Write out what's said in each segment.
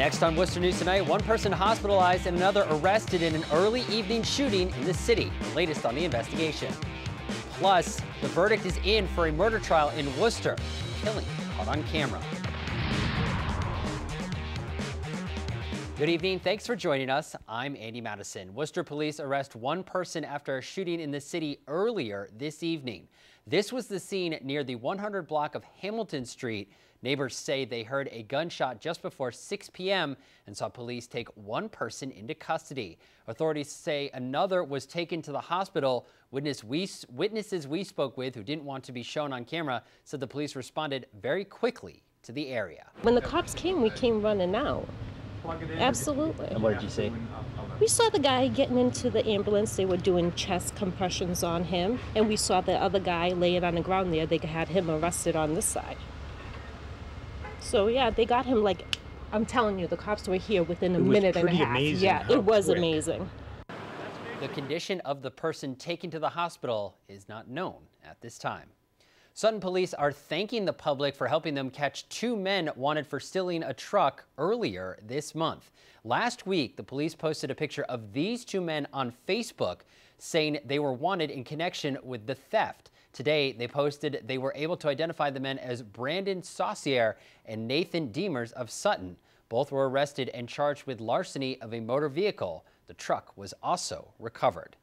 Next on Worcester News Tonight, one person hospitalized and another arrested in an early evening shooting in the city. The latest on the investigation. Plus, the verdict is in for a murder trial in Worcester. Killing caught on camera. Good evening. Thanks for joining us. I'm Andy Madison. Worcester police arrest one person after a shooting in the city earlier this evening. This was the scene near the 100 block of Hamilton Street. Neighbors say they heard a gunshot just before 6 p.m. and saw police take one person into custody. Authorities say another was taken to the hospital. Witnesses we spoke with who didn't want to be shown on camera said the police responded very quickly to the area. When the cops came, we came running out. Absolutely. And what did you see? We saw the guy getting into the ambulance. They were doing chest compressions on him. And we saw the other guy laying on the ground there. They had him arrested on this side. So, yeah, they got him like, I'm telling you, the cops were here within a minute and a half. Amazing. Yeah, it was amazing. The condition of the person taken to the hospital is not known at this time. Sutton police are thanking the public for helping them catch two men wanted for stealing a truck earlier this month. Last week, the police posted a picture of these two men on Facebook saying they were wanted in connection with the theft. Today, they posted they were able to identify the men as Brandon Saucier and Nathan Demers of Sutton. Both were arrested and charged with larceny of a motor vehicle. The truck was also recovered.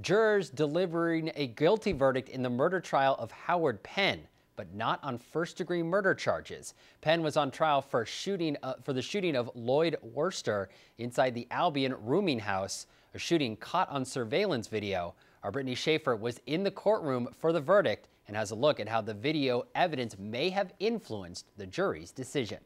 Jurors delivering a guilty verdict in the murder trial of Howard Penn, but not on first-degree murder charges. Penn was on trial for the shooting of Lloyd Webster inside the Albion rooming house, a shooting caught on surveillance video. Our Brittany Schaefer was in the courtroom for the verdict and has a look at how the video evidence may have influenced the jury's decision.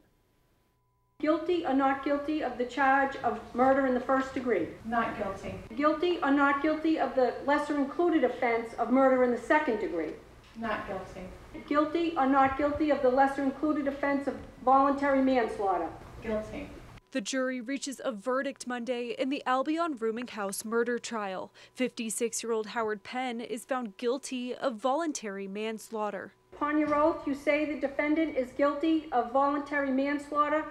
Guilty or not guilty of the charge of murder in the first degree? Not guilty. Guilty or not guilty of the lesser included offense of murder in the second degree? Not guilty. Guilty or not guilty of the lesser included offense of voluntary manslaughter? Guilty. The jury reaches a verdict Monday in the Albion rooming house murder trial. 56-year-old Howard Penn is found guilty of voluntary manslaughter. Upon your oath, you say the defendant is guilty of voluntary manslaughter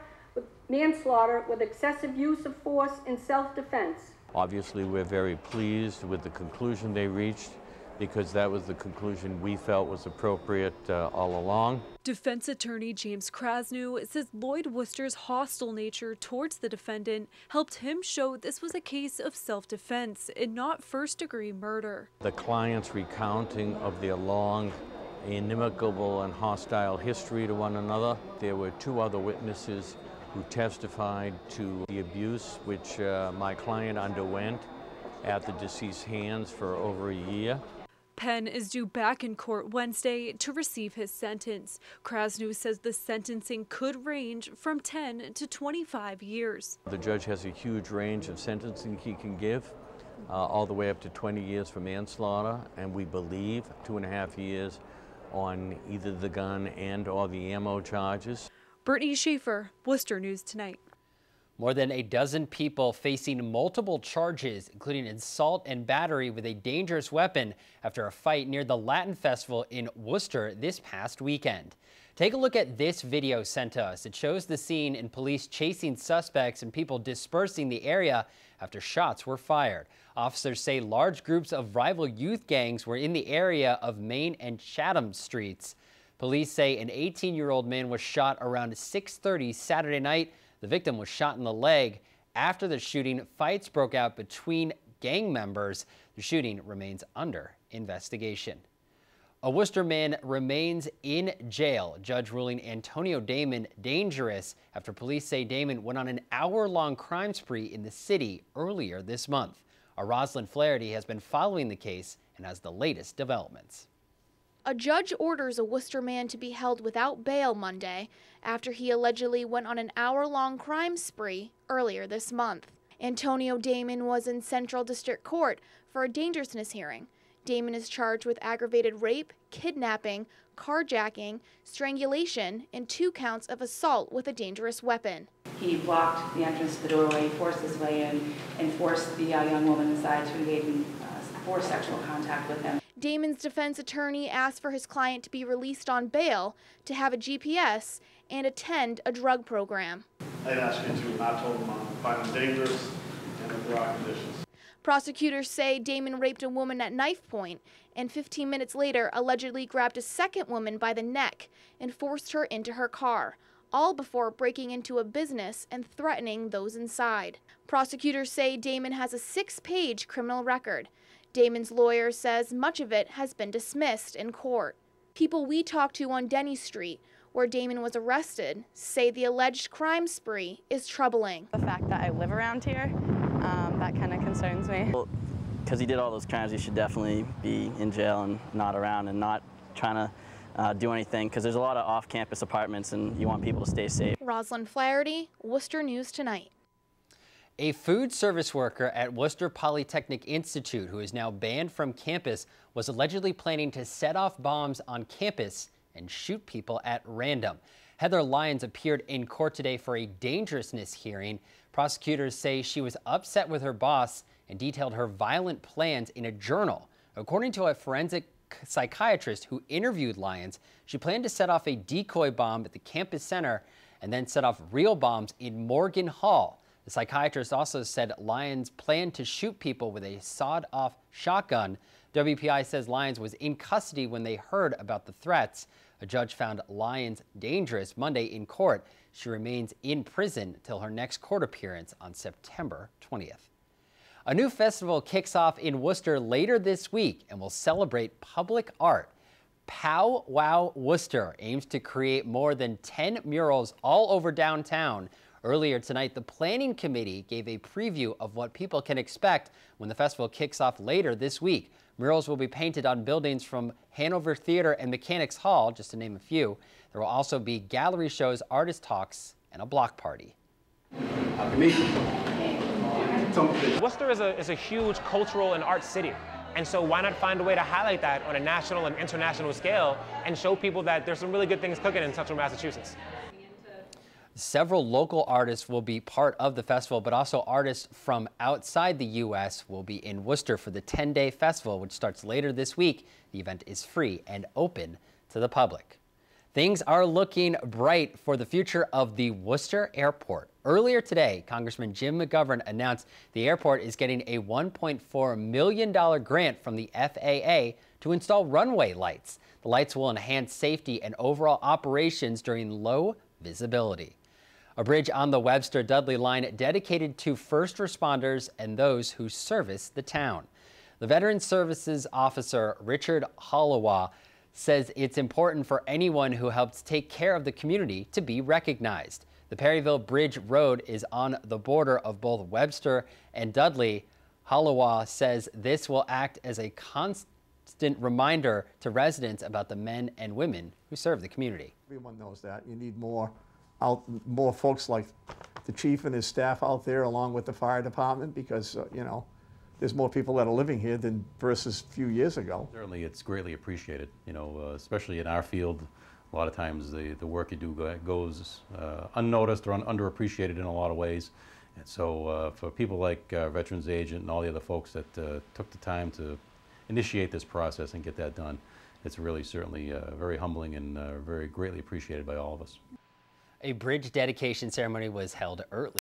with excessive use of force in self-defense. Obviously, we're very pleased with the conclusion they reached because that was the conclusion we felt was appropriate all along. Defense attorney James Krasnew says Lloyd Worcester's hostile nature towards the defendant helped him show this was a case of self-defense and not first-degree murder. The client's recounting of their long, inimical and hostile history to one another. There were two other witnesses who testified to the abuse which my client underwent at the deceased's hands for over a year. Penn is due back in court Wednesday to receive his sentence. Krasnew says the sentencing could range from 10 to 25 years. The judge has a huge range of sentencing he can give, all the way up to 20 years for manslaughter, and we believe 2.5 years on either the gun and or the ammo charges. Brittany Schaefer, Worcester News Tonight. More than a dozen people facing multiple charges, including assault and battery with a dangerous weapon after a fight near the Latin Festival in Worcester this past weekend. Take a look at this video sent to us. It shows the scene and police chasing suspects and people dispersing the area after shots were fired. Officers say large groups of rival youth gangs were in the area of Main and Chatham Streets. Police say an 18-year-old man was shot around 6:30 Saturday night. The victim was shot in the leg. After the shooting, fights broke out between gang members. The shooting remains under investigation. A Worcester man remains in jail. Judge ruling Antonio Damon dangerous after police say Damon went on an hour-long crime spree in the city earlier this month. Our Rosalind Flaherty has been following the case and has the latest developments. A judge orders a Worcester man to be held without bail Monday after he allegedly went on an hour-long crime spree earlier this month. Antonio Damon was in Central District Court for a dangerousness hearing. Damon is charged with aggravated rape, kidnapping, carjacking, strangulation, and 2 counts of assault with a dangerous weapon. He blocked the entrance to the doorway, forced his way in, and forced the young woman inside to engage in forced sexual contact with him. Damon's defense attorney asked for his client to be released on bail, to have a GPS, and attend a drug program. I'd ask you to not tow them on, find them dangerous and if there are conditions. Prosecutors say Damon raped a woman at knife point and 15 minutes later allegedly grabbed a second woman by the neck and forced her into her car, all before breaking into a business and threatening those inside. Prosecutors say Damon has a 6-page criminal record. Damon's lawyer says much of it has been dismissed in court. People we talked to on Denny Street, where Damon was arrested, say the alleged crime spree is troubling. The fact that I live around here, that kind of concerns me. Well, because he did all those crimes, he should definitely be in jail and not around and not trying to do anything, because there's a lot of off-campus apartments and you want people to stay safe. Rosalind Flaherty, Worcester News Tonight. A food service worker at Worcester Polytechnic Institute, who is now banned from campus, was allegedly planning to set off bombs on campus and shoot people at random. Heather Lyons appeared in court today for a dangerousness hearing. Prosecutors say she was upset with her boss and detailed her violent plans in a journal. According to a forensic psychiatrist who interviewed Lyons, she planned to set off a decoy bomb at the campus center and then set off real bombs in Morgan Hall. The psychiatrist also said Lyons planned to shoot people with a sawed-off shotgun. WPI says Lyons was in custody when they heard about the threats. A judge found Lyons dangerous Monday in court. She remains in prison till her next court appearance on September 20th. A new festival kicks off in Worcester later this week and will celebrate public art. PowWow Worcester aims to create more than 10 murals all over downtown. Earlier tonight, the planning committee gave a preview of what people can expect when the festival kicks off later this week. Murals will be painted on buildings from Hanover Theater and Mechanics Hall, just to name a few. There will also be gallery shows, artist talks, and a block party. Worcester is a huge cultural and art city. And so why not find a way to highlight that on a national and international scale and show people that there's some really good things cooking in Central Massachusetts. Several local artists will be part of the festival, but also artists from outside the U.S. will be in Worcester for the 10-day festival, which starts later this week. The event is free and open to the public. Things are looking bright for the future of the Worcester Airport. Earlier today, Congressman Jim McGovern announced the airport is getting a $1.4 million grant from the FAA to install runway lights. The lights will enhance safety and overall operations during low visibility. A bridge on the Webster-Dudley line dedicated to first responders and those who service the town. The Veteran Services Officer, Richard Hollowa, says it's important for anyone who helps take care of the community to be recognized. The Perryville Bridge Road is on the border of both Webster and Dudley. Hollowa says this will act as a constant reminder to residents about the men and women who serve the community. Everyone knows that. You need more folks like the chief and his staff out there, along with the fire department, because you know, there's more people that are living here than versus a few years ago. Certainly, it's greatly appreciated. You know, especially in our field, a lot of times the work you do goes unnoticed or underappreciated in a lot of ways. And so, for people like Veterans Agent and all the other folks that took the time to initiate this process and get that done, it's really certainly very humbling and very greatly appreciated by all of us. A bridge dedication ceremony was held early.